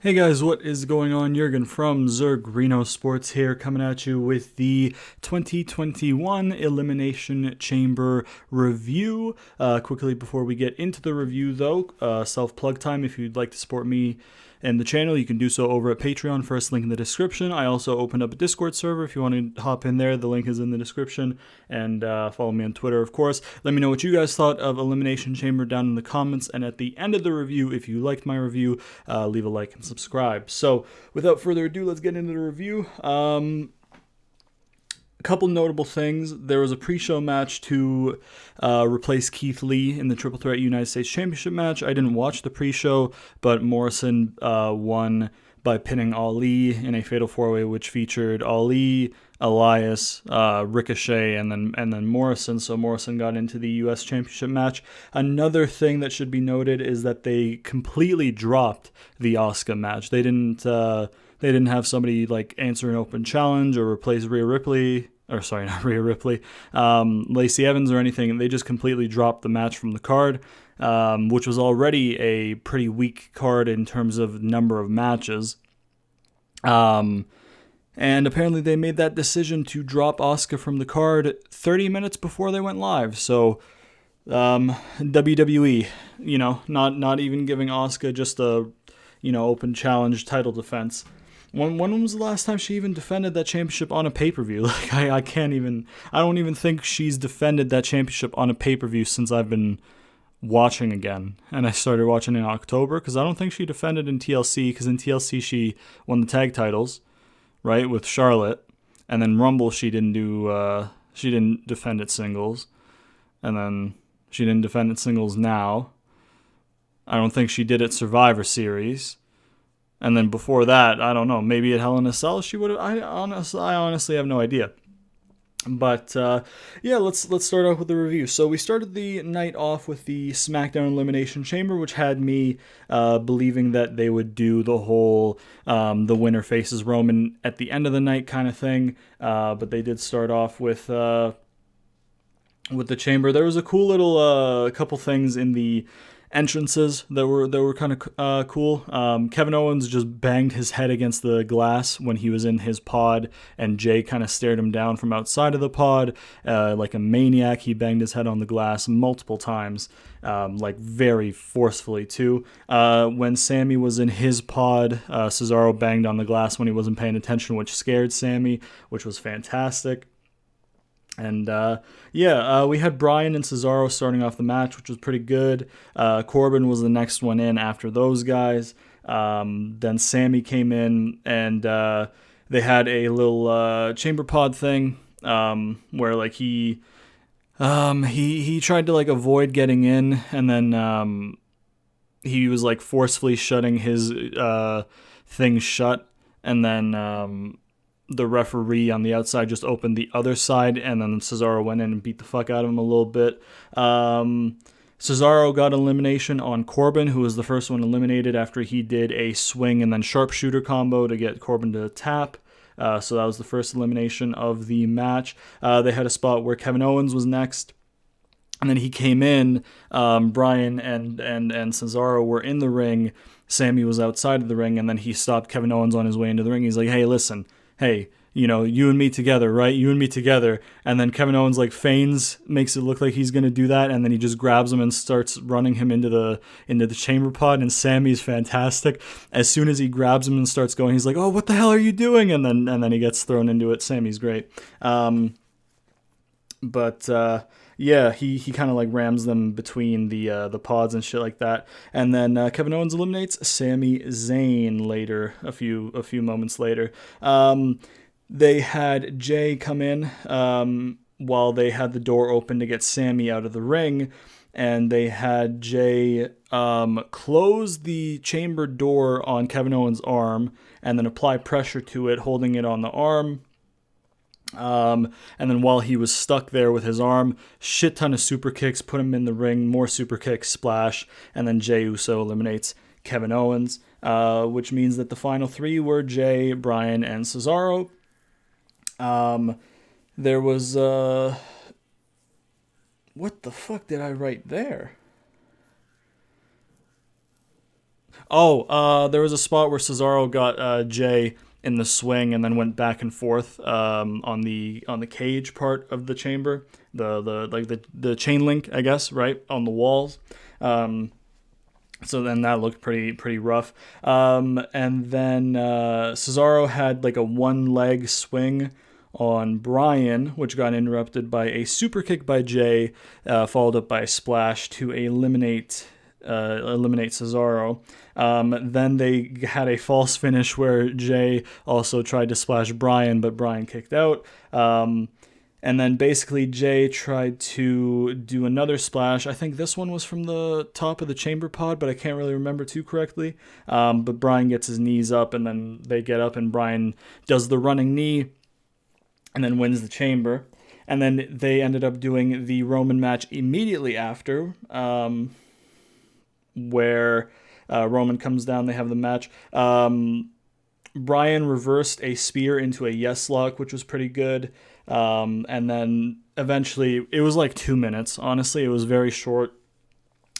Hey guys, what is going on? Jurgen from ZurGrinoSports here, coming at you with the 2021 Elimination Chamber review. Quickly before we get into the review, though, self-plug time. If you'd like to support me and the channel, you can do so over at Patreon. First link in the description. I also opened up a Discord server. If you want to hop in there, the link is in the description. And follow me on Twitter, of course. Let me know what you guys thought of Elimination Chamber down in the comments. And at the end of the review, if you liked my review, leave a like and subscribe. So without further ado, let's get into the review. A couple notable things. There was a pre-show match to replace Keith Lee in the Triple Threat United States Championship match. I didn't watch the pre-show, but Morrison won by pinning Ali in a fatal four-way, which featured Ali, Elias, Ricochet, and then Morrison. So Morrison got into the U.S. Championship match. Another thing that should be noted is that they completely dropped the Asuka match. They didn't have somebody like answer an open challenge or replace Rhea Ripley. Or sorry, not Rhea Ripley, Lacey Evans or anything. They just completely dropped the match from the card, which was already a pretty weak card in terms of number of matches. And apparently they made that decision to drop Asuka from the card 30 minutes before they went live. So WWE, not even giving Asuka just a, open challenge title defense. When was the last time she even defended that championship on a pay-per-view? Like, I don't even think she's defended that championship on a pay-per-view since I've been watching again. And I started watching in October, because I don't think she defended in TLC, because in TLC she won the tag titles, right, with Charlotte. And then Rumble she didn't defend it singles. And then she didn't defend it singles now. I don't think she did it Survivor Series. And then before that, I don't know, maybe at Hell in a Cell she would have. I honestly have no idea. But let's start off with the review. So we started the night off with the SmackDown Elimination Chamber, which had me believing that they would do the whole the winner faces Roman at the end of the night kind of thing. But they did start off with the Chamber. There was a cool little couple things in the entrances that were kind of cool. Kevin Owens just banged his head against the glass when he was in his pod, and Jay kind of stared him down from outside of the pod like a maniac. He banged his head on the glass multiple times, like very forcefully too. When Sammy was in his pod, Cesaro banged on the glass when he wasn't paying attention, which scared Sammy, which was fantastic. And we had Bryan and Cesaro starting off the match, which was pretty good. Corbin was the next one in after those guys. Then Sammy came in, and they had a little chamber pod thing where like he tried to like avoid getting in, and then he was like forcefully shutting his thing shut, and then the referee on the outside just opened the other side, and then Cesaro went in and beat the fuck out of him a little bit. Cesaro got elimination on Corbin, who was the first one eliminated after he did a swing and then sharpshooter combo to get Corbin to tap. So that was the first elimination of the match. They had a spot where Kevin Owens was next. And then he came in, Bryan and Cesaro were in the ring. Sammy was outside of the ring, and then he stopped Kevin Owens on his way into the ring. He's like, hey, listen, hey, you and me together, right? You and me together. And then Kevin Owens like feigns, makes it look like he's going to do that, and then he just grabs him and starts running him into the chamber pod, and Sammy's fantastic. As soon as he grabs him and starts going, he's like, oh, what the hell are you doing? And then he gets thrown into it. Sammy's great. He kind of like rams them between the pods and shit like that. And then Kevin Owens eliminates Sami Zayn later, a few moments later. They had Jay come in while they had the door open to get Sami out of the ring, and they had Jay close the chamber door on Kevin Owens' arm and then apply pressure to it, holding it on the arm. And then while he was stuck there with his arm, shit ton of super kicks, put him in the ring, more super kicks, splash, and then Jey Uso eliminates Kevin Owens, which means that the final three were Jay, Bryan, and Cesaro. There was, what the fuck did I write there? There was a spot where Cesaro got Jay in the swing and then went back and forth on the cage part of the chamber, the chain link, I guess, right on the walls. So then that looked pretty rough. And then Cesaro had like a one leg swing on Bryan, which got interrupted by a super kick by Jay, followed up by a splash to eliminate Cesaro. Then they had a false finish where Jay also tried to splash Bryan, but Bryan kicked out. And then basically Jay tried to do another splash. I think this one was from the top of the chamber pod, but I can't really remember too correctly. But Bryan gets his knees up, and then they get up, and Bryan does the running knee and then wins the chamber. And then they ended up doing the Roman match immediately after, where Roman comes down. They have the match. Bryan reversed a spear into a yes lock, which was pretty good. And then eventually, it was like 2 minutes. Honestly, it was very short.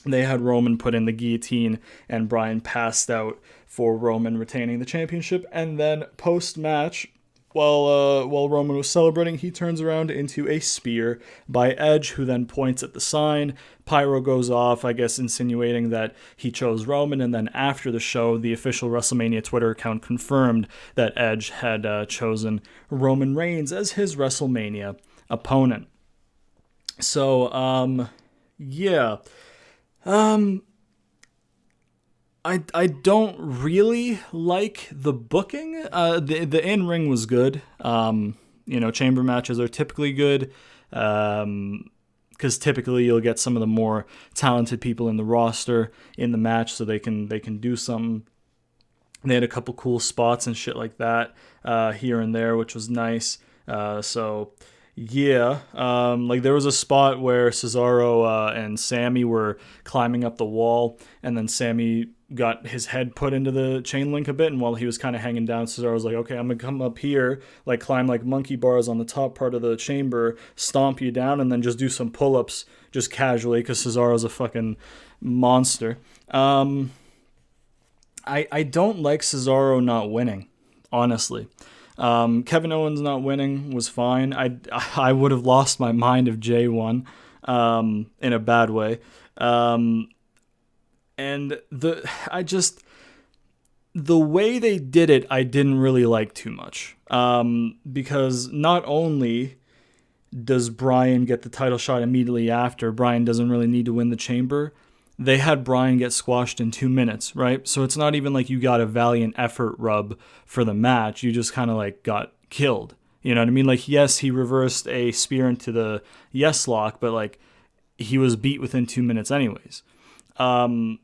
They had Roman put in the guillotine, and Bryan passed out for Roman retaining the championship. And then post-match, while Roman was celebrating, he turns around into a spear by Edge, who then points at the sign. Pyro goes off, I guess insinuating that he chose Roman, and then after the show, the official WrestleMania Twitter account confirmed that Edge had chosen Roman Reigns as his WrestleMania opponent. So, yeah. I don't really like the booking. The in-ring was good. Chamber matches are typically good because typically you'll get some of the more talented people in the roster in the match, so they can do something. They had a couple cool spots and shit like that here and there, which was nice. Yeah, like there was a spot where Cesaro and Sammy were climbing up the wall, and then Sammy got his head put into the chain link a bit, and while he was kind of hanging down, Cesaro was like, okay, I'm gonna come up here, like climb like monkey bars on the top part of the chamber, stomp you down, and then just do some pull-ups just casually, because Cesaro's a fucking monster. I don't like Cesaro not winning, honestly. Kevin Owens not winning was fine. I would have lost my mind if Jay won, in a bad way. And the way they did it, I didn't really like too much. Because not only does Bryan get the title shot immediately after, Bryan doesn't really need to win the chamber. They had Bryan get squashed in 2 minutes, right? So it's not even like you got a valiant effort rub for the match. You just kind of like got killed. You know what I mean? Like, yes, he reversed a spear into the yes lock, but like he was beat within 2 minutes anyways. And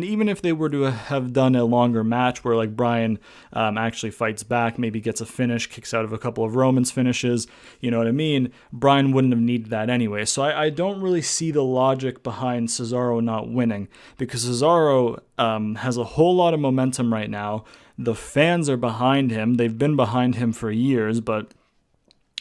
even if they were to have done a longer match where like Bryan actually fights back, maybe gets a finish, kicks out of a couple of Roman's finishes, you know what I mean? Bryan wouldn't have needed that anyway. So I don't really see the logic behind Cesaro not winning, because Cesaro has a whole lot of momentum right now. The fans are behind him. They've been behind him for years, but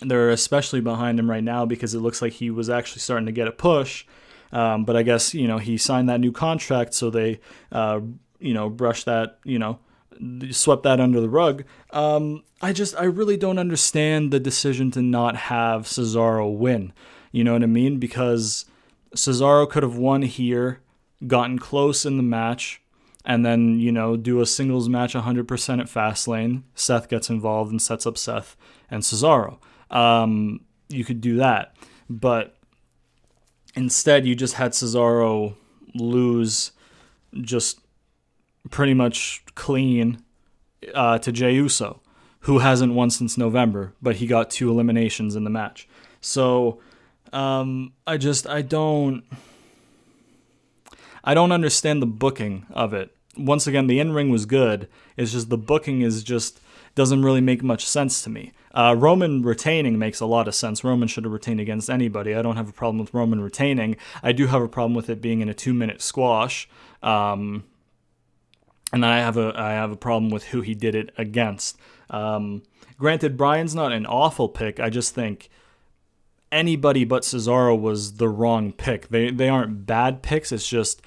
they're especially behind him right now because it looks like he was actually starting to get a push. But I guess, he signed that new contract, so they, brushed that, swept that under the rug. I really don't understand the decision to not have Cesaro win. You know what I mean? Because Cesaro could have won here, gotten close in the match, and then, do a singles match 100% at Fastlane. Seth gets involved and sets up Seth and Cesaro. You could do that. But instead, you just had Cesaro lose just pretty much clean to Jey Uso, who hasn't won since November, but he got 2 eliminations in the match. So I don't understand the booking of it. Once again, the in-ring was good. It's just the booking doesn't really make much sense to me. Roman retaining makes a lot of sense. Roman should have retained against anybody. I don't have a problem with Roman retaining. I do have a problem with it being in a 2-minute squash. And then I have a problem with who he did it against. Granted, Bryan's not an awful pick. I just think anybody but Cesaro was the wrong pick. They aren't bad picks. It's just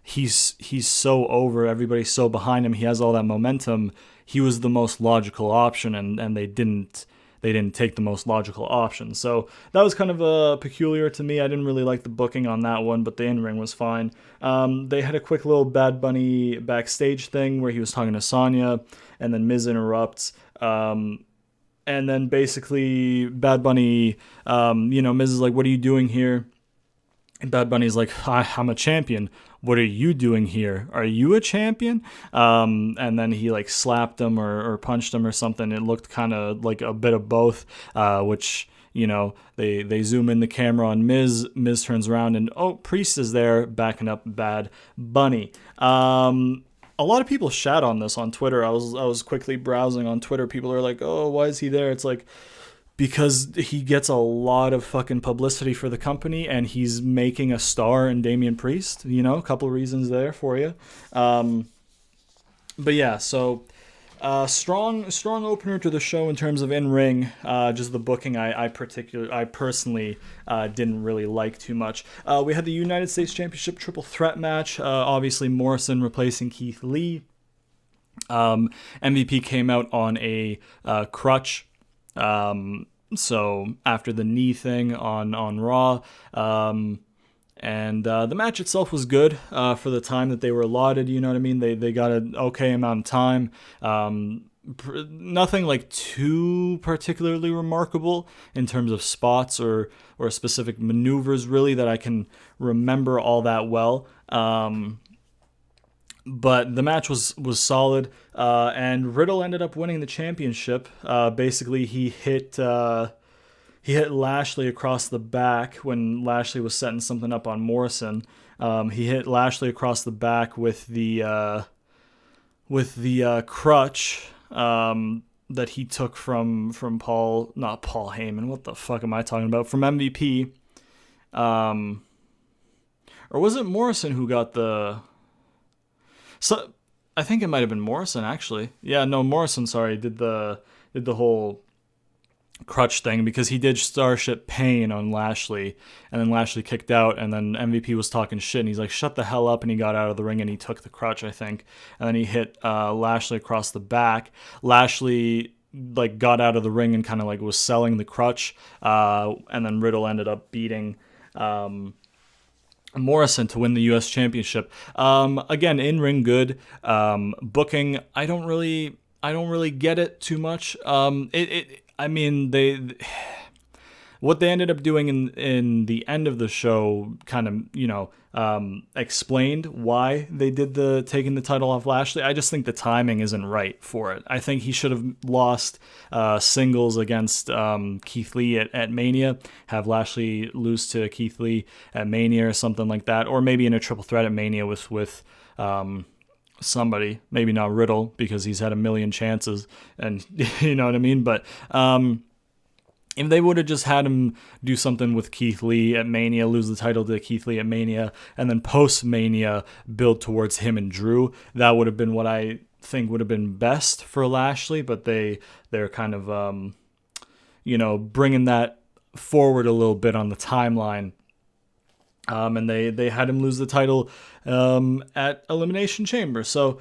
he's so over, everybody's so behind him, he has all that momentum. He was the most logical option, and they didn't take the most logical option. So that was kind of peculiar to me. I didn't really like the booking on that one, but the in-ring was fine. They had a quick little Bad Bunny backstage thing where he was talking to Sonya, and then Miz interrupts. And then basically Bad Bunny, Miz is like, "What are you doing here?" And Bad Bunny's like, "I'm a champion. What are you doing here? Are you a champion?" And then he like slapped him or punched him or something. It looked kind of like a bit of both, which, they zoom in the camera on Miz. Miz turns around and, Priest is there backing up Bad Bunny. A lot of people shat on this on Twitter. I was quickly browsing on Twitter. People are like, "Oh, why is he there?" It's like, because he gets a lot of fucking publicity for the company, and he's making a star in Damian Priest. A couple of reasons there for you. But yeah, so strong opener to the show in terms of in-ring. Just the booking, I personally didn't really like too much. We had the United States Championship triple threat match. Obviously, Morrison replacing Keith Lee. MVP came out on a crutch. So after the knee thing on Raw, and the match itself was good for the time that they were allotted. You know what I mean? They got an okay amount of time. Nothing like too particularly remarkable in terms of spots or specific maneuvers really that I can remember all that well. But the match was solid, and Riddle ended up winning the championship. Basically, he hit Lashley across the back when Lashley was setting something up on Morrison. He hit Lashley across the back with the crutch that he took from not Paul Heyman. What the fuck am I talking about? From MVP. Or was it Morrison who got the... So I think it might have been Morrison, actually. Yeah, no, Morrison, sorry, did the whole crutch thing, because he did Starship Pain on Lashley, and then Lashley kicked out, and then MVP was talking shit, and he's like, "Shut the hell up," and he got out of the ring, and he took the crutch, I think, and then he hit Lashley across the back. Lashley like got out of the ring and kind of like was selling the crutch, and then Riddle ended up beating Morrison to win the U.S. Championship. Again, in-ring good. Booking, I don't really get it too much. I mean, what they ended up doing in the end of the show kind of, explained why they did the taking the title off Lashley. I just think the timing isn't right for it. I think he should have lost singles against Keith Lee at Mania, have Lashley lose to Keith Lee at Mania or something like that, or maybe in a triple threat at Mania with somebody, maybe not Riddle, because he's had a million chances, and you know what I mean, but if they would have just had him do something with Keith Lee at Mania, lose the title to Keith Lee at Mania, and then post-Mania build towards him and Drew, that would have been what I think would have been best for Lashley, but they're kind of, bringing that forward a little bit on the timeline. And they had him lose the title at Elimination Chamber. So,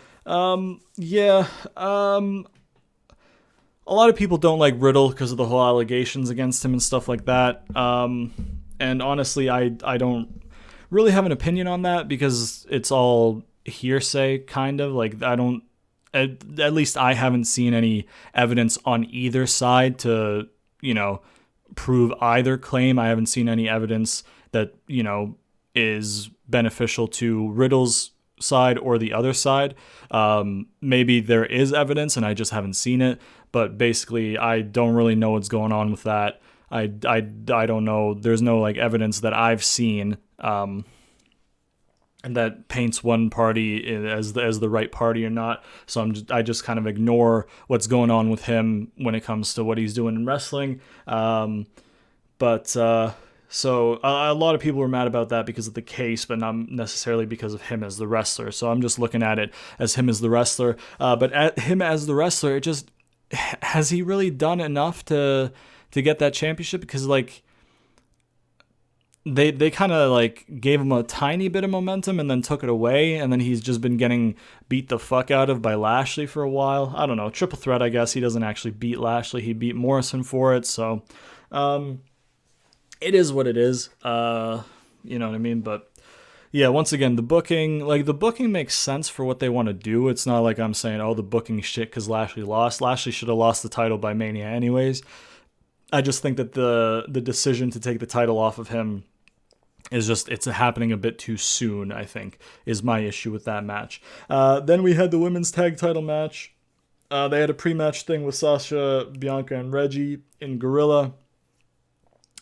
a lot of people don't like Riddle because of the whole allegations against him and stuff like that. And honestly, I don't really have an opinion on that because it's all hearsay, kind of. Like, at least I haven't seen any evidence on either side to, prove either claim. I haven't seen any evidence that, is beneficial to Riddle's side or the other side. Maybe there is evidence and I just haven't seen it. But basically, I don't really know what's going on with that. I don't know. There's no like evidence that I've seen that paints one party as the right party or not. So I just kind of ignore what's going on with him when it comes to what he's doing in wrestling. So a lot of people were mad about that because of the case, but not necessarily because of him as the wrestler. So I'm just looking at it as him as the wrestler. But at him as the wrestler, it just... has he really done enough to get that championship? Because, like, they kind of like gave him a tiny bit of momentum and then took it away, and then he's just been getting beat the fuck out of by Lashley for a while. I don't know, triple threat, I guess. He doesn't actually beat Lashley, he beat Morrison for it, so it is what it is. You know what I mean? But yeah, once again, the booking makes sense for what they want to do. It's not like I'm saying, oh, the booking shit because Lashley lost. Lashley should have lost the title by Mania anyways. I just think that the decision to take the title off of him is just, it's happening a bit too soon, I think, is my issue with that match. Then we had the women's tag title match. They had a pre-match thing with Sasha, Bianca, and Reggie in Gorilla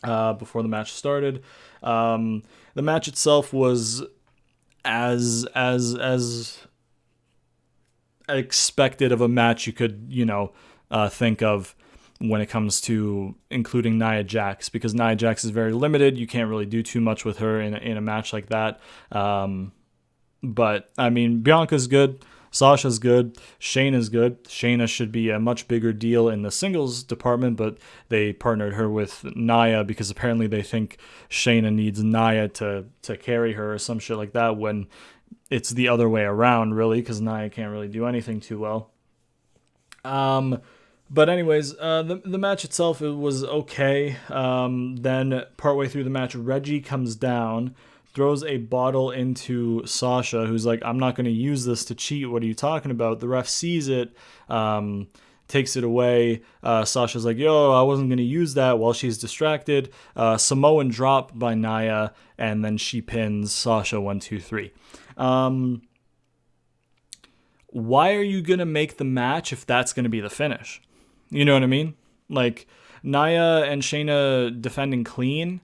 before the match started. The match itself was as expected of a match you could, think of when it comes to including Nia Jax, because Nia Jax is very limited. You can't really do too much with her in a match like that. But, I mean, Bianca's good. Sasha's good. Shayna's good. Shayna should be a much bigger deal in the singles department, but they partnered her with Nia because apparently they think Shayna needs Nia to carry her or some shit like that, when it's the other way around, really, because Nia can't really do anything too well. But anyways, the match itself, it was okay. Then partway through the match, Reggie comes down, throws a bottle into Sasha, who's like, I'm not going to use this to cheat. What are you talking about? The ref sees it, takes it away. Sasha's like, yo, I wasn't going to use that, while she's distracted. Samoan drop by Nia, and then she pins Sasha 1, 2, 3. Why are you going to make the match if that's going to be the finish? You know what I mean? Like, Nia and Shayna defending clean,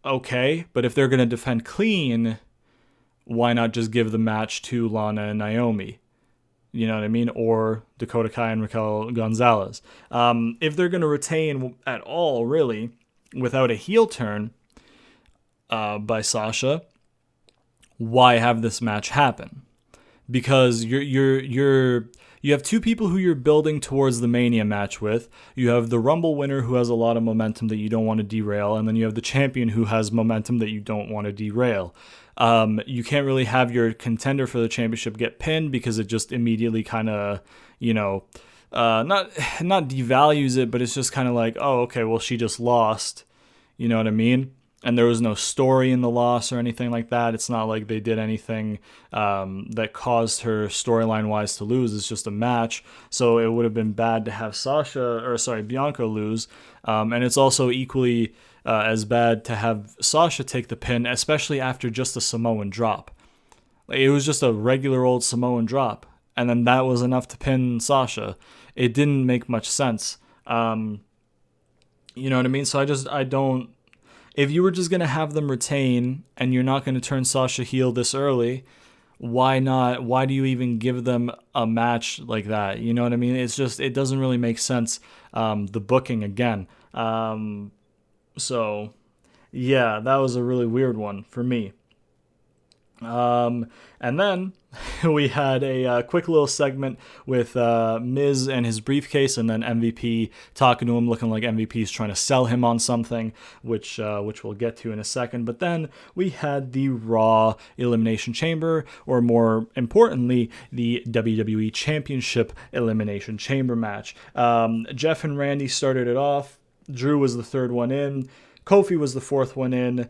okay, but if they're going to defend clean, why not just give the match to Lana and Naomi? You know what I mean? Or Dakota Kai and Raquel Gonzalez. If they're going to retain at all, really, without a heel turn by Sasha, why have this match happen? Because you have two people who you're building towards the Mania match with. You have the Rumble winner who has a lot of momentum that you don't want to derail, and then you have the champion who has momentum that you don't want to derail. You can't really have your contender for the championship get pinned, because it just immediately kind of, not devalues it, but it's just kind of like, oh, okay, well, she just lost. You know what I mean? And there was no story in the loss or anything like that. It's not like they did anything that caused her storyline-wise to lose. It's just a match. So it would have been bad to have Bianca lose. And it's also equally as bad to have Sasha take the pin, especially after just a Samoan drop. Like, it was just a regular old Samoan drop, and then that was enough to pin Sasha. It didn't make much sense. You know what I mean? So I don't... If you were just going to have them retain and you're not going to turn Sasha heel this early, why not? Why do you even give them a match like that? You know what I mean? It's just, it doesn't really make sense. The booking again. So yeah, that was a really weird one for me. And then we had a quick little segment with Miz and his briefcase, and then MVP talking to him, looking like MVP's trying to sell him on something, which we'll get to in a second. But then we had the Raw Elimination Chamber, or more importantly, the WWE Championship Elimination Chamber match. Jeff and Randy started it off. Drew was the third one in. Kofi was the fourth one in.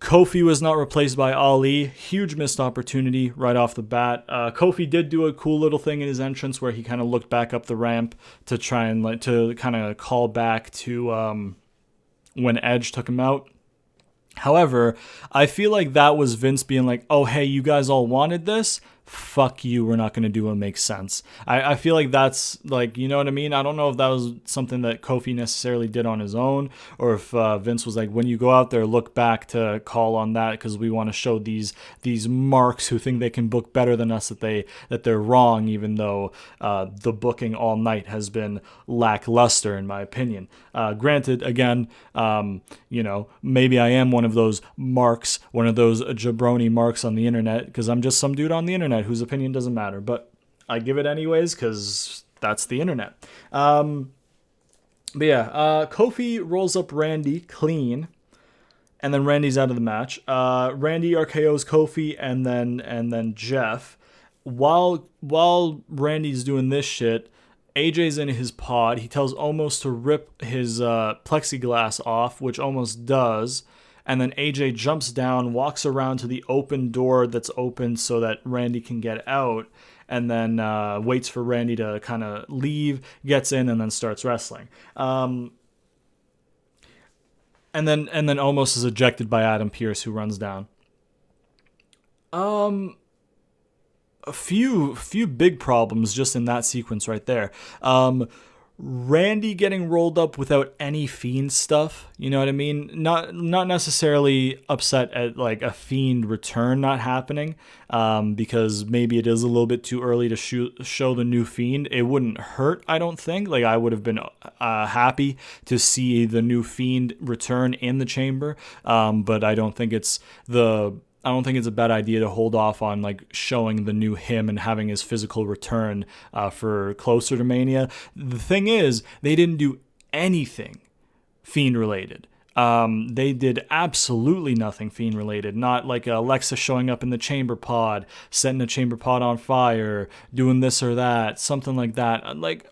Kofi was not replaced by Ali. Huge missed opportunity right off the bat. Kofi did do a cool little thing in his entrance where he kind of looked back up the ramp to try and to kind of call back to when Edge took him out. However, I feel like that was Vince being like, oh, hey, you guys all wanted this? Fuck you, we're not going to do what makes sense. I feel like that's, like, you know what I mean? I don't know if that was something that Kofi necessarily did on his own, or if Vince was like, when you go out there, look back to call on that, because we want to show these marks who think they can book better than us that they're wrong, even though the booking all night has been lackluster, in my opinion. Granted, again, maybe I am one of those marks, one of those jabroni marks on the internet, because I'm just some dude on the internet whose opinion doesn't matter, but I give it anyways because that's the internet. But yeah, Kofi rolls up Randy clean, and then Randy's out of the match. Randy RKO's Kofi and then Jeff. While Randy's doing this shit, AJ's in his pod. He tells Omos to rip his plexiglass off, which Omos does. And then AJ jumps down, walks around to the open door that's open so that Randy can get out, and then waits for Randy to kind of leave, gets in, and then starts wrestling. And then Omos is ejected by Adam Pearce, who runs down. A few big problems just in that sequence right there. Randy getting rolled up without any Fiend stuff, you know what I mean? Not necessarily upset at like a Fiend return not happening, because maybe it is a little bit too early to show the new Fiend. It wouldn't hurt, I don't think. Like, I would have been happy to see the new Fiend return in the chamber, but I don't think it's a bad idea to hold off on like showing the new him and having his physical return for closer to Mania. The thing is, they didn't do anything Fiend related. They did absolutely nothing Fiend related. Not like Alexa showing up in the chamber pod, setting the chamber pod on fire, doing this or that, something like that. Like,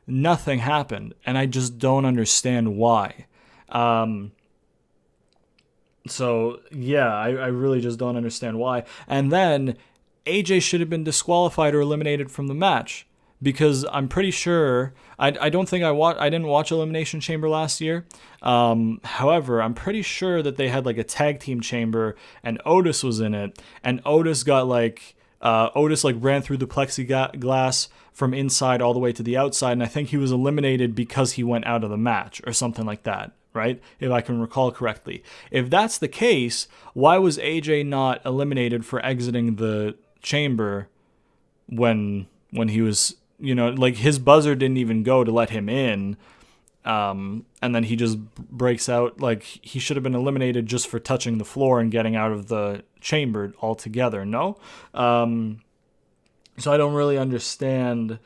nothing happened, and I just don't understand why. So, yeah, I really just don't understand why. And then AJ should have been disqualified or eliminated from the match, because I'm pretty sure I didn't watch Elimination Chamber last year. However, I'm pretty sure that they had like a tag team chamber and Otis was in it, and Otis got Otis ran through the plexiglass from inside all the way to the outside, and I think he was eliminated because he went out of the match or something like that. Right? If I can recall correctly. If that's the case, why was AJ not eliminated for exiting the chamber when he was, like his buzzer didn't even go to let him in, and then he just breaks out. Like, he should have been eliminated just for touching the floor and getting out of the chamber altogether, no? So I don't really understand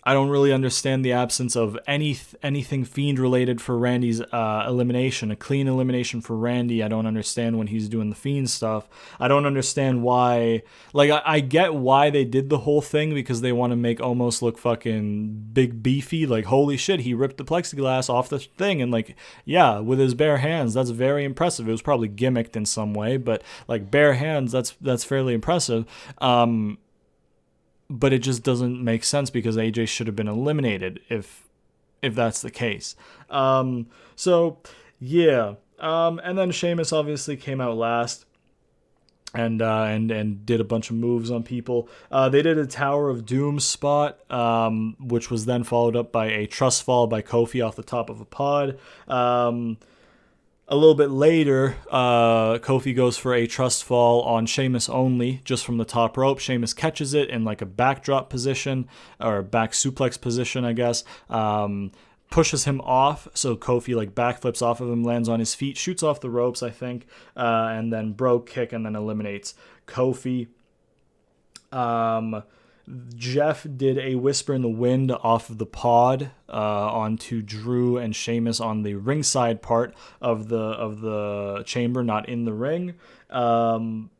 the absence of anything Fiend related for Randy's elimination. A clean elimination for Randy. I don't understand when he's doing the Fiend stuff. I don't understand why. Like, I get why they did the whole thing, because they want to make Omos look fucking big beefy. Like, holy shit, he ripped the plexiglass off the thing, and like, yeah, with his bare hands, that's very impressive. It was probably gimmicked in some way, but like, bare hands, that's fairly impressive. But it just doesn't make sense, because AJ should have been eliminated if that's the case. So yeah. And then Sheamus obviously came out last and did a bunch of moves on people. They did a Tower of Doom spot, which was then followed up by a trust fall by Kofi off the top of a pod. A little bit later, Kofi goes for a trust fall on Sheamus only, just from the top rope. Sheamus catches it in like a backdrop position, or back suplex position, I guess. Pushes him off, so Kofi like backflips off of him, lands on his feet, shoots off the ropes, I think, and then brogue kick, and then eliminates Kofi. Jeff did a Whisper in the Wind off of the pod onto Drew and Sheamus on the ringside part of the chamber, not in the ring. And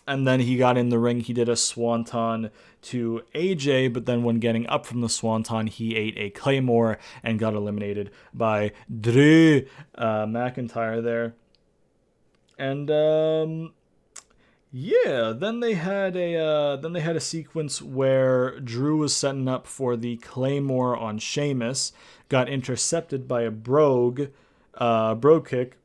then he got in the ring. He did a swanton to AJ, but then when getting up from the swanton, he ate a Claymore and got eliminated by Drew McIntyre there. And yeah, then they had a sequence where Drew was setting up for the Claymore on Sheamus, got intercepted by a brogue kick,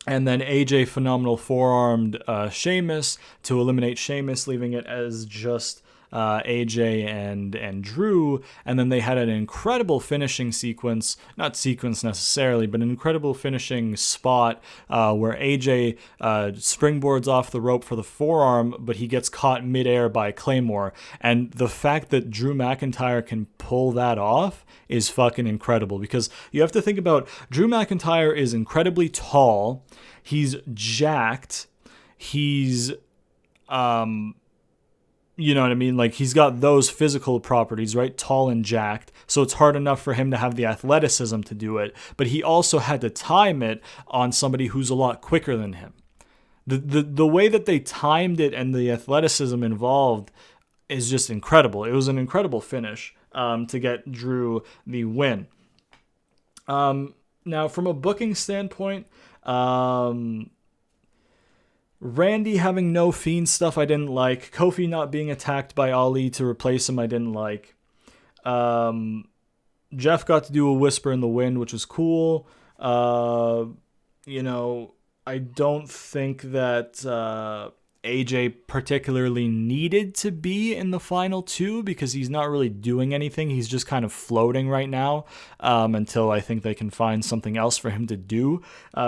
and then AJ phenomenal forearmed Sheamus to eliminate Sheamus, leaving it as just AJ and Drew. And then they had an incredible finishing sequence, not sequence necessarily, but an incredible finishing spot where AJ springboards off the rope for the forearm, but he gets caught midair by Claymore. And the fact that Drew McIntyre can pull that off is fucking incredible, because you have to think about Drew McIntyre is incredibly tall. He's jacked. He's You know what I mean? Like, he's got those physical properties, right? Tall and jacked. So it's hard enough for him to have the athleticism to do it. But he also had to time it on somebody who's a lot quicker than him. The way that they timed it and the athleticism involved is just incredible. It was an incredible finish to get Drew the win. Now, from a booking standpoint, Randy having no Fiend stuff I didn't like. Kofi not being attacked by Ali to replace him I didn't like. Jeff got to do a Whisper in the Wind, which was cool. You know, I don't think that AJ particularly needed to be in the final two because he's not really doing anything. He's just kind of floating right now until I think they can find something else for him to do.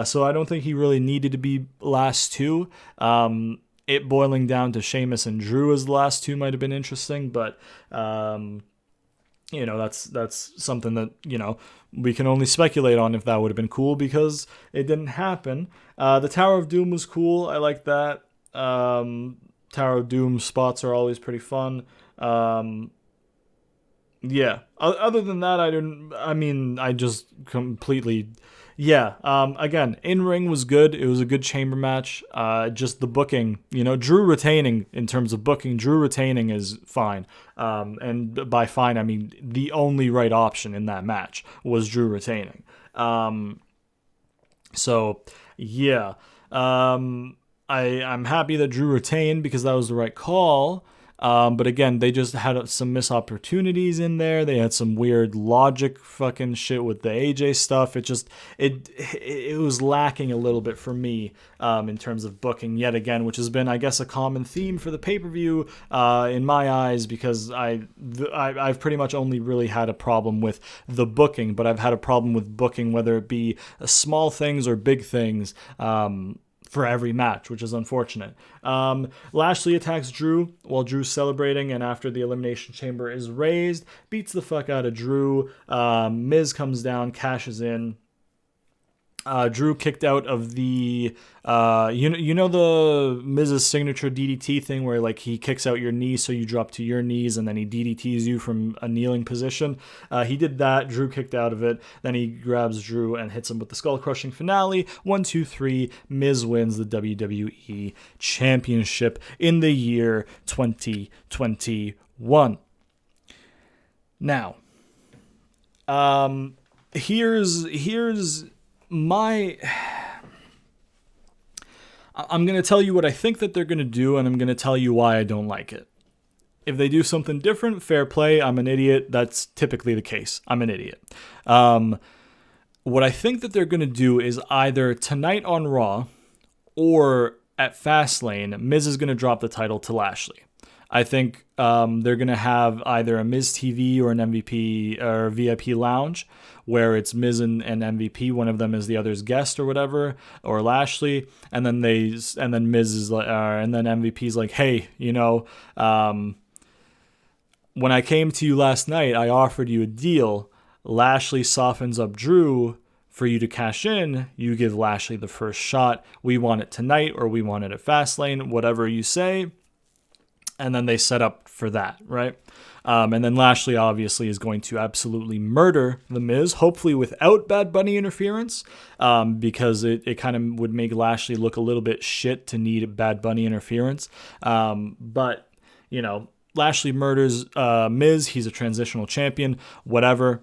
So I don't think he really needed to be last two. It boiling down to Sheamus and Drew as the last two might have been interesting, but you know, that's something that, you know, we can only speculate on if that would have been cool because it didn't happen. The Tower of Doom was cool. I like that. Tower of Doom spots are always pretty fun. Yeah. Other than that, I just completely, yeah. Again, in-ring was good. It was a good chamber match. Just the booking, you know, Drew retaining in terms of booking, Drew retaining is fine. And by fine, I mean the only right option in that match was Drew retaining. So yeah. I'm happy that Drew retained because that was the right call. But again, they just had some missed opportunities in there. They had some weird logic fucking shit with the AJ stuff. It was lacking a little bit for me in terms of booking yet again, which has been, I guess, a common theme for the pay-per-view in my eyes because I've pretty much only really had a problem with the booking, but I've had a problem with booking whether it be small things or big things. For every match, which is unfortunate. Lashley attacks Drew while Drew's celebrating, and after the Elimination Chamber is raised, beats the fuck out of Drew. Miz comes down, cashes in. Drew kicked out of the, you know the Miz's signature DDT thing where like he kicks out your knee so you drop to your knees and then he DDTs you from a kneeling position. He did that. Drew kicked out of it. Then he grabs Drew and hits him with the skull crushing finale. 1, 2, 3. Miz wins the WWE Championship in the year 2021. Now, here's I'm going to tell you what I think that they're going to do, and I'm going to tell you why I don't like it. If they do something different, fair play. I'm an idiot. That's typically the case. I'm an idiot. What I think that they're going to do is either tonight on Raw or at Fastlane, Miz is going to drop the title to Lashley. I think they're going to have either a Miz TV or an MVP or VIP lounge where it's Miz and MVP. One of them is the other's guest or whatever, or Lashley. And then Miz is like, and then MVP's like, hey, you know, when I came to you last night, I offered you a deal. Lashley softens up Drew for you to cash in. You give Lashley the first shot. We want it tonight or we want it at Fastlane, whatever you say. And then they set up for that, right? And then Lashley obviously is going to absolutely murder The Miz, hopefully without Bad Bunny interference, because it kind of would make Lashley look a little bit shit to need Bad Bunny interference. But, you know, Lashley murders Miz. He's a transitional champion, whatever.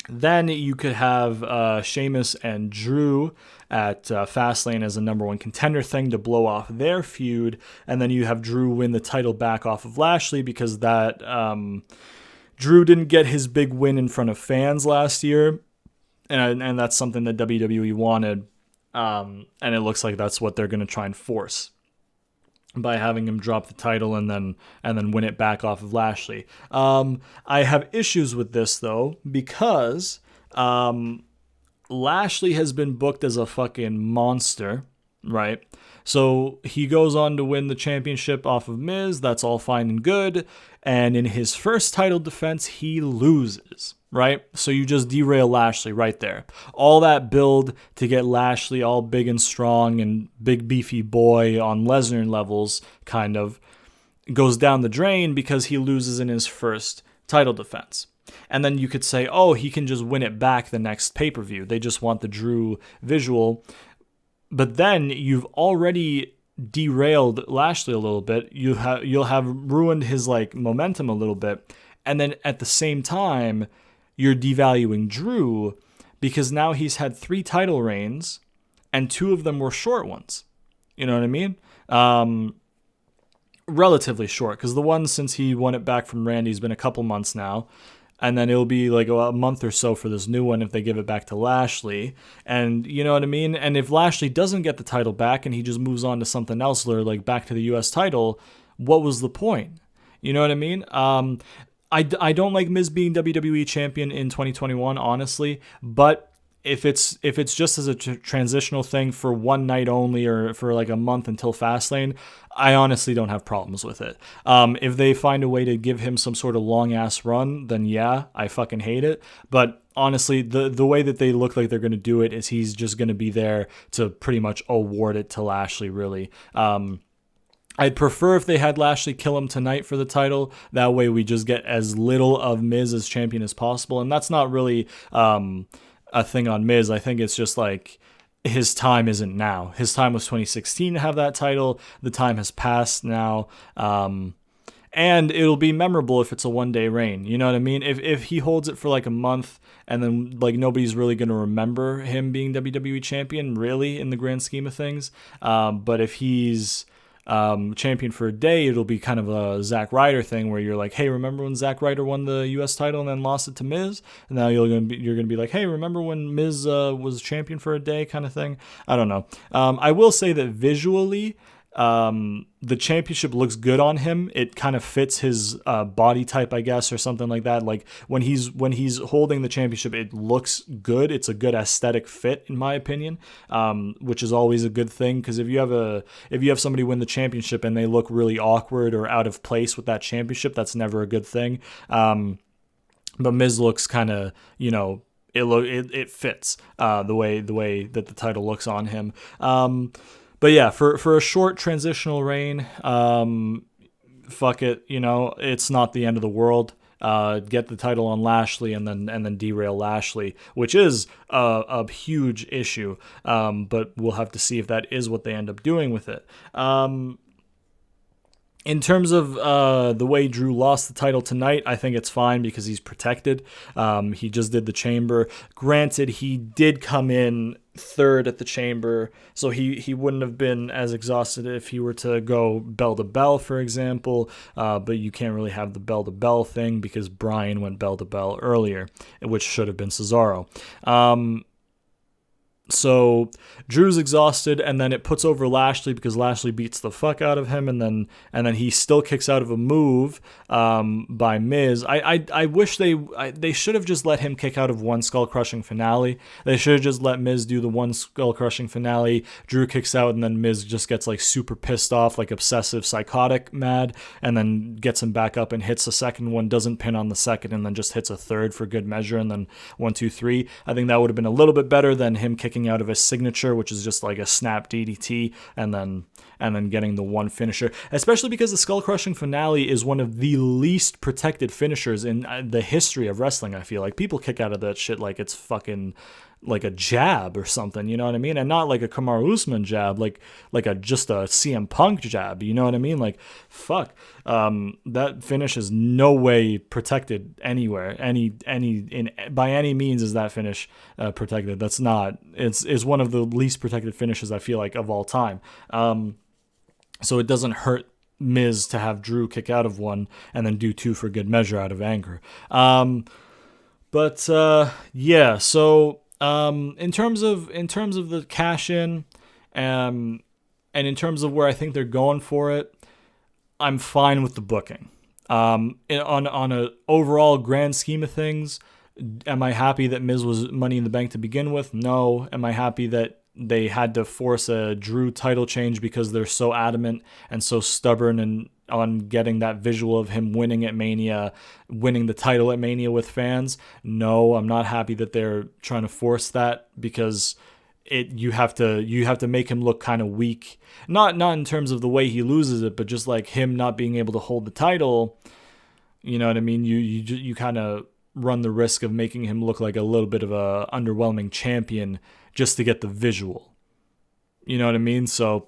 Then you could have Sheamus and Drew at Fastlane as a number one contender thing to blow off their feud. And then you have Drew win the title back off of Lashley because that Drew didn't get his big win in front of fans last year. And that's something that WWE wanted. And it looks like that's what they're going to try and force by having him drop the title and then win it back off of Lashley. I have issues with this, though, because Lashley has been booked as a fucking monster, right? So he goes on to win the championship off of Miz. That's all fine and good. And in his first title defense, he loses, right? So you just derail Lashley right there. All that build to get Lashley all big and strong and big beefy boy on Lesnar levels, kind of, goes down the drain because he loses in his first title defense. And then you could say, oh, he can just win it back the next pay-per-view. They just want the Drew visual. But then you've already derailed Lashley a little bit. You'll have ruined his like momentum a little bit. And then at the same time, you're devaluing Drew because now he's had 3 title reigns and 2 of them were short ones. You know what I mean? Relatively short, because the one since he won it back from Randy has been a couple months now. And then it'll be like a month or so for this new one if they give it back to Lashley. And you know what I mean? And if Lashley doesn't get the title back and he just moves on to something else, or like back to the U.S. title, what was the point? You know what I mean? I don't like Miz being WWE champion in 2021, honestly. But if it's just as a transitional thing for one night only or for like a month until Fastlane, I honestly don't have problems with it. If they find a way to give him some sort of long ass run, then yeah, I fucking hate it. But honestly, the way that they look like they're going to do it is he's just going to be there to pretty much award it to Lashley, really. I'd prefer if they had Lashley kill him tonight for the title. That way we just get as little of Miz as champion as possible. And that's not really a thing on Miz. I think it's just like his time isn't now. His time was 2016 to have that title. The time has passed now. And it'll be memorable if it's a one-day reign. You know what I mean? If he holds it for like a month and then like nobody's really going to remember him being WWE champion, really, in the grand scheme of things. But if he's champion for a day, it'll be kind of a Zack Ryder thing where you're like, hey, remember when Zack Ryder won the U.S. title and then lost it to Miz? And now you're gonna be like, hey, remember when Miz was champion for a day, kind of thing. I don't know. I will say that visually, the championship looks good on him. It kind of fits his body type, I guess, or something like that. Like when he's holding the championship, it looks good. It's a good aesthetic fit, in my opinion, which is always a good thing. Because if you have somebody win the championship and they look really awkward or out of place with that championship, that's never a good thing. But Miz looks kind of, it fits the way that the title looks on him. But yeah, for a short transitional reign, fuck it, it's not the end of the world. Get the title on Lashley and then derail Lashley, which is a huge issue. But we'll have to see if that is what they end up doing with it. In terms of the way Drew lost the title tonight, I think it's fine because he's protected. He just did the Chamber. Granted, he did come in third at the Chamber, so he wouldn't have been as exhausted if he were to go bell to bell, for example. But you can't really have the bell to bell thing because Bryan went bell to bell earlier, which should have been Cesaro. So Drew's exhausted, and then it puts over Lashley because Lashley beats the fuck out of him, and then he still kicks out of a move by Miz. I wish they should have just let him kick out of one skull crushing finale. They should have just let Miz do the one skull crushing finale. Drew kicks out, and then Miz just gets like super pissed off, like obsessive, psychotic, mad, and then gets him back up and hits the second one. Doesn't pin on the second, and then just hits a third for good measure, and then 1, 2, 3. I think that would have been a little bit better than him kicking out of his signature, which is just like a snap DDT, and then getting the one finisher, especially because the skull crushing finale is one of the least protected finishers in the history of wrestling. I feel like people kick out of that shit like it's fucking like a jab or something, you know what I mean? And not like a Kamaru Usman jab, like just a CM Punk jab, you know what I mean? Like, fuck, that finish is no way protected anywhere. By any means is that finish protected. That's not. It's one of the least protected finishes I feel like of all time. So it doesn't hurt Miz to have Drew kick out of one and then do 2 for good measure out of anger. Yeah, so. In terms of the cash in, and in terms of where I think they're going for it, I'm fine with the booking. On an overall grand scheme of things, am I happy that Miz was Money in the Bank to begin with? No. Am I happy that they had to force a Drew title change because they're so adamant and so stubborn and on getting that visual of him winning at Mania, winning the title at Mania with fans? No, I'm not happy that they're trying to force that because you have to make him look kind of weak. Not in terms of the way he loses it, but just like him not being able to hold the title. You know what I mean? You kind of run the risk of making him look like a little bit of a underwhelming champion just to get the visual. You know what I mean? So,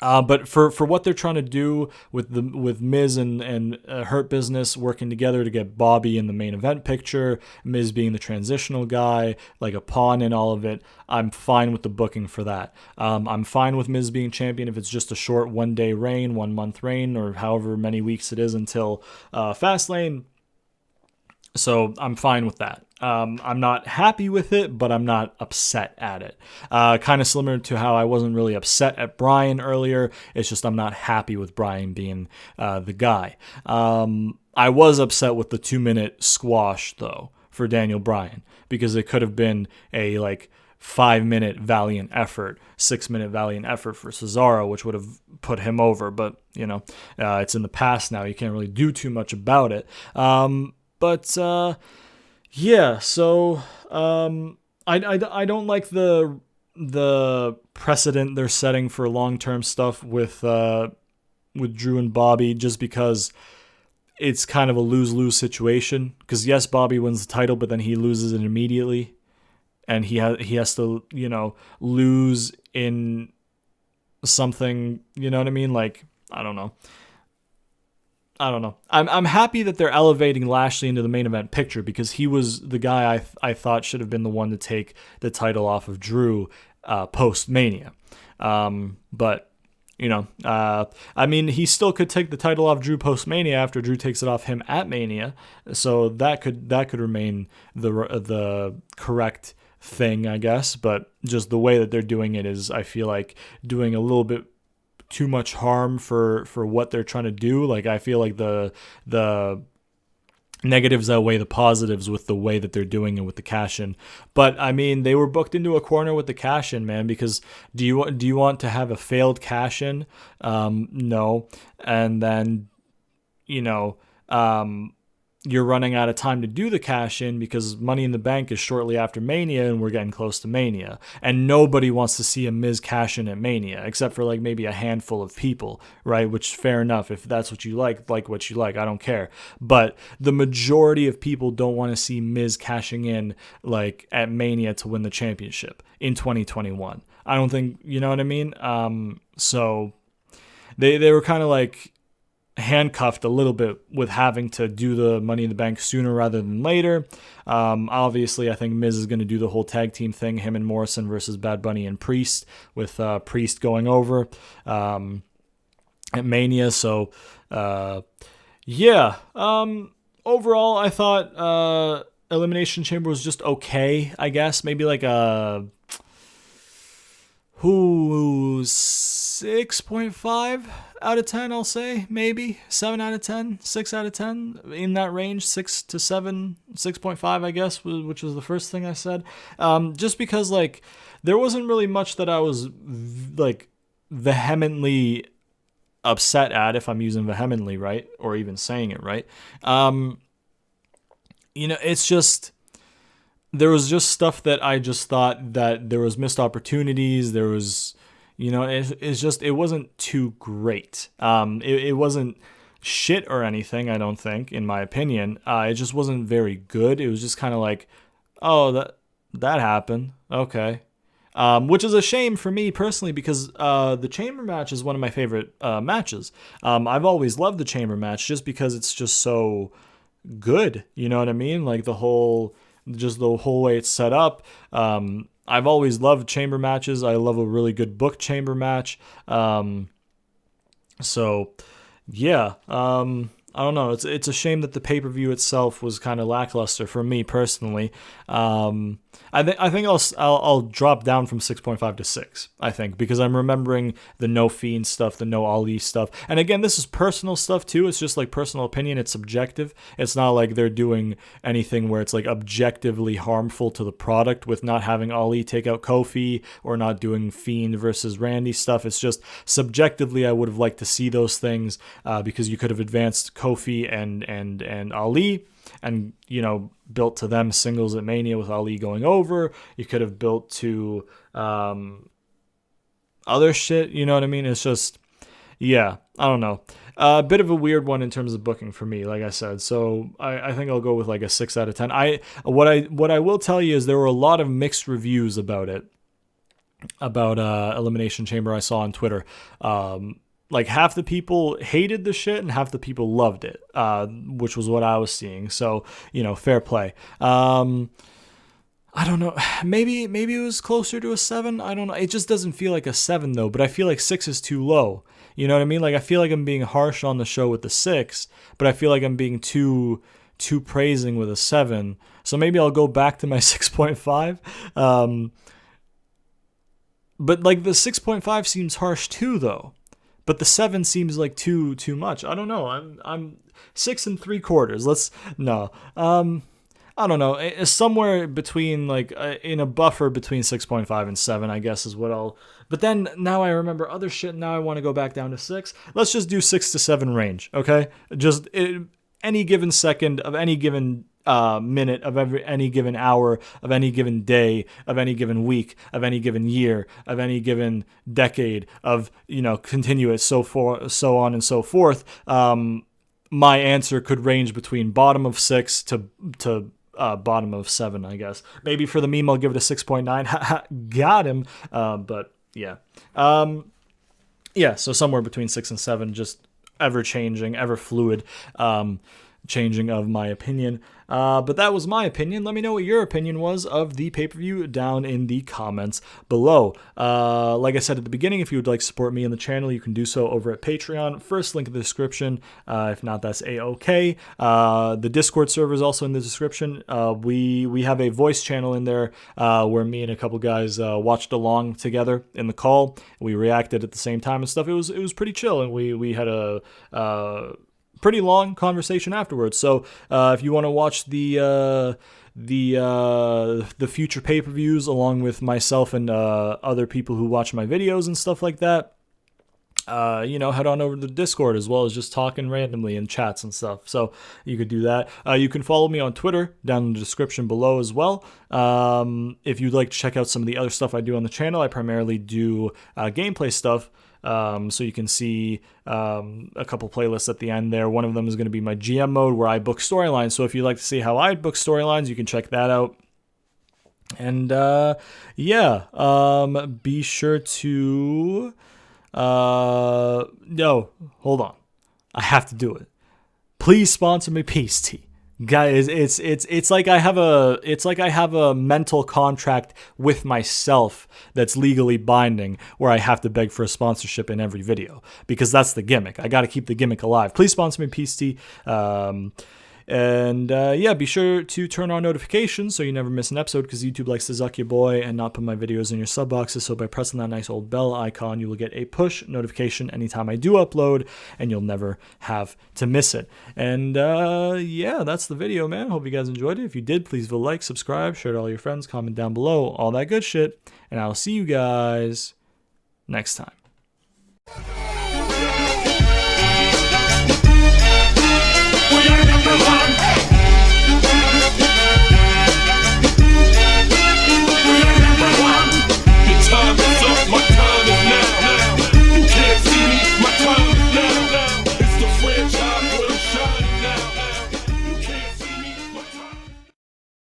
but for what they're trying to do with Miz and Hurt Business working together to get Bobby in the main event picture, Miz being the transitional guy, like a pawn in all of it, I'm fine with the booking for that. I'm fine with Miz being champion if it's just a short 1 day reign, 1 month reign, or however many weeks it is until Fastlane. So I'm fine with that. I'm not happy with it, but I'm not upset at it. Kind of similar to how I wasn't really upset at Bryan earlier. It's just I'm not happy with Bryan being the guy. I was upset with the 2-minute squash, though, for Daniel Bryan, because it could have been a 5-minute valiant effort, 6-minute valiant effort for Cesaro, which would have put him over. But, it's in the past now. You can't really do too much about it. Yeah, so I don't like the precedent they're setting for long-term stuff with Drew and Bobby, just because it's kind of a lose-lose situation. Because yes, Bobby wins the title, but then he loses it immediately, and he has to lose in something. You know what I mean? Like, I don't know. I'm happy that they're elevating Lashley into the main event picture, because he was the guy I thought should have been the one to take the title off of Drew post Mania. But I mean, he still could take the title off Drew post Mania after Drew takes it off him at Mania. So that could remain the correct thing, I guess. But just the way that they're doing it is, I feel like, doing a little bit too much harm for what they're trying to do. Like, I feel like the negatives outweigh the positives with the way that they're doing it with the cash-in. But I mean, they were booked into a corner with the cash-in, man, because do you want to have a failed cash-in? No. And then you're running out of time to do the cash-in because Money in the Bank is shortly after Mania, and we're getting close to Mania. And nobody wants to see a Miz cash-in at Mania, except for maybe a handful of people, right? Which, fair enough. If that's what you like what you like. I don't care. But the majority of people don't want to see Miz cashing in at Mania to win the championship in 2021. I don't think, you know what I mean? So they were kind of handcuffed a little bit with having to do the Money in the Bank sooner rather than later. Obviously, I think Miz is going to do the whole tag team thing, him and Morrison versus Bad Bunny and Priest, with Priest going over at Mania. So, yeah. Overall, I thought Elimination Chamber was just okay, I guess. Maybe a 6.5 out of 10, I'll say. Maybe 7 out of 10, 6 out of 10, in that range. 6 to 7, 6.5, I guess, which was the first thing I said. Just because there wasn't really much that I was vehemently upset at, if I'm using vehemently right, or even saying it right. It's just, there was just stuff that I just thought that there was missed opportunities. There was, it wasn't too great. It wasn't shit or anything, I don't think, in my opinion. It just wasn't very good. It was just kind of oh, that happened. Okay. Which is a shame for me personally, because the Chamber match is one of my favorite matches. I've always loved the Chamber match just because it's just so good. You know what I mean? The whole way it's set up. I've always loved chamber matches. I love a really good book chamber match. So yeah, I don't know. It's a shame that the pay-per-view itself was kind of lackluster for me personally. I think I'll drop down from 6.5 to 6, I think, because I'm remembering the no Fiend stuff, the no Ali stuff. And again, this is personal stuff too. It's just personal opinion. It's subjective. It's not like they're doing anything where it's objectively harmful to the product with not having Ali take out Kofi or not doing Fiend versus Randy stuff. It's just subjectively, I would have liked to see those things because you could have advanced Kofi and Ali, and built to them singles at Mania with Ali going over. You could have built to other shit. You know what I mean? It's just, yeah, I don't know. A bit of a weird one in terms of booking for me, like I said. So I think I'll go with like a 6 out of 10. What I will tell you is there were a lot of mixed reviews about it, about Elimination Chamber I saw on Twitter. Like half the people hated the shit and half the people loved it, which was what I was seeing. So, fair play. I don't know. Maybe it was closer to a 7. I don't know. It just doesn't feel like a 7 though, but I feel like 6 is too low. You know what I mean? Like I feel like I'm being harsh on the show with the 6, but I feel like I'm being too praising with a 7. So maybe I'll go back to my 6.5. But like the 6.5 seems harsh too though. But the 7 seems like too much. I don't know. I'm 6 3/4. I don't know. It's somewhere between like in a buffer between 6.5 and 7, I guess is what I'll. But then now I remember other shit. Now I want to go back down to 6. Let's just do 6 to 7 range, okay? Just any given second of any given minute of any given hour of any given day of any given week of any given year of any given decade of continuous so on and so forth. My answer could range between bottom of 6 to bottom of 7, I guess. Maybe for the meme I'll give it a 6.9. Got him. But yeah. So somewhere between 6 and 7, just ever changing, ever fluid changing of my opinion. But that was my opinion. Let me know what your opinion was of the pay-per-view down in the comments below. Like I said at the beginning, if you would like to support me and the channel, you can do so over at Patreon. First link in the description. If not, that's A-OK. The Discord server is also in the description. We have a voice channel in there where me and a couple guys watched along together in the call. We reacted at the same time and stuff. It was pretty chill, and we had a pretty long conversation afterwards. So if you want to watch the future pay-per-views along with myself and other people who watch my videos and stuff like that, head on over to the Discord, as well as just talking randomly in chats and stuff. So you could do that. You can follow me on Twitter down in the description below as well. If you'd like to check out some of the other stuff I do on the channel, I primarily do gameplay stuff. So you can see a couple playlists at the end there. One of them is going to be my GM mode where I book storylines. So if you'd like to see how I book storylines, you can check that out. And be sure to no, hold on. I have to do it. Please sponsor me, Peace Tea. Guys, it's like I have a mental contract with myself that's legally binding, where I have to beg for a sponsorship in every video, because that's the gimmick. I got to keep the gimmick alive. Please sponsor me, Peace Tea. Be sure to turn on notifications so you never miss an episode, because YouTube likes to zuck your boy and not put my videos in your sub boxes. So by pressing that nice old bell icon, you will get a push notification anytime I do upload, and you'll never have to miss it. And that's the video, man. Hope you guys enjoyed it. If you did, please leave a like, subscribe, share it to all your friends, comment down below, all that good shit. And I'll see you guys next time.